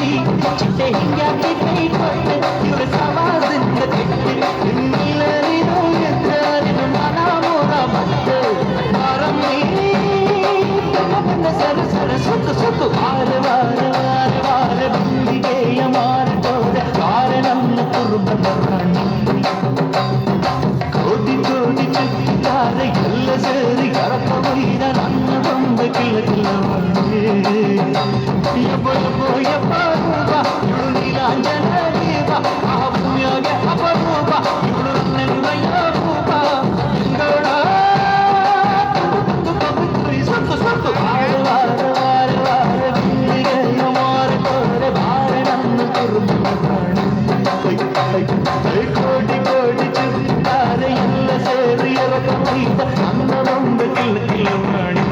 ಕೊಡಿ ಚಿಟ್ಟೆ ಹಿಂಗ್ಯಾಕೆ ಕೈ ಕೊಟ್ಟೆ ಇವ್ರ ಸವಾದಿಂದ ಕೆಟ್ಟೆ ಇನ್ನಿಲ್ಲರಿದು ಎದ್ರಾರಿದು ಮನ ಮೋರ ಮತ್ತೆ ಮಾರಮ್ಮಿ ಬಂದ ಸರು ಸರ ಸುತ್ತು ಸುತ್ತು ವಾರ ವಾರ ವಾರ ವಾರ ಬಿಂದಿಗೆಯ ಮಾರಟೋದ ವಾರ ನನ್ನ ಕುರುಬನ ರಾಣಿ ಕೋಟಿ ಕೋಟಿ ಚುಕ್ಕಿದ್ದಾರೆ ಎಲ್ಲ ಸೇರಿ ಕರಕ ಒಯ್ದ ನನ್ನ ಬಂದ ಕಿಲ್ಲ ಕಿಲ್ಲ ಯಬ್ಬ ಯಬ್ಬ ಯಬ್ಬ ರೂಪ ಇವಳು ನೀಲಾಂಜನ ದೇವ ಆ ಭೂಮಿಯಾಗೆ ಅಪರೂಪ ಇವಳು ನನ್ನಯ್ಯ ರೂಪ ಇಂಗಳ ಸುತ್ತು ಸುತ್ತು ವಾರ ವಾರ ವಾರ ವಾರ ಬಿಂದಿಗೆಯ ಮಾರಟೋರೆ ಬಾರ ನನ್ನ ಕುರುಬನ ರಾಣಿ ಕೋಟಿ ಕೋಟಿ ಚುಕ್ಕಿದ್ದಾರೆ ಎಲ್ಲ ಸೇರಿ ಎರಕ ಒಯ್ದ ನನ್ನ ಬಂದ ಕಿಲ್ಲ ಕಿಲ್ಲ ಮಾಡಿ